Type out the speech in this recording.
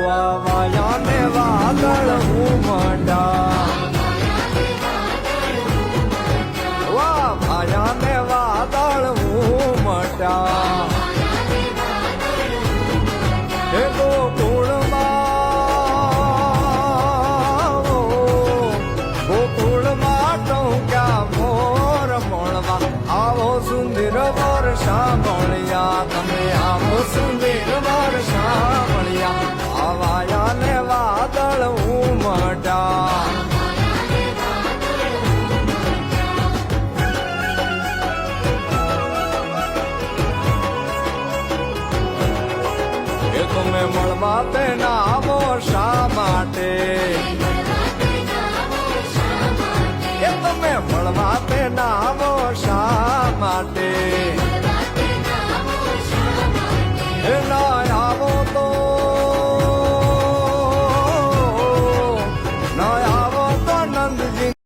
વાયા ને વાદળ ઉમટા વાયા ને વાદળ ઉમટા હે ગોકુળમાં ટોક્યા મોર મળવા આવો સુંદર વર્ષા મળ્યા તમે આવો સુંદર વર્ષા મળ્યા આવાયા ને વાદળ ઉમટા તમે મળવા તેના આવો શા માટે એ તમે મળવા તેના આવો શા માટે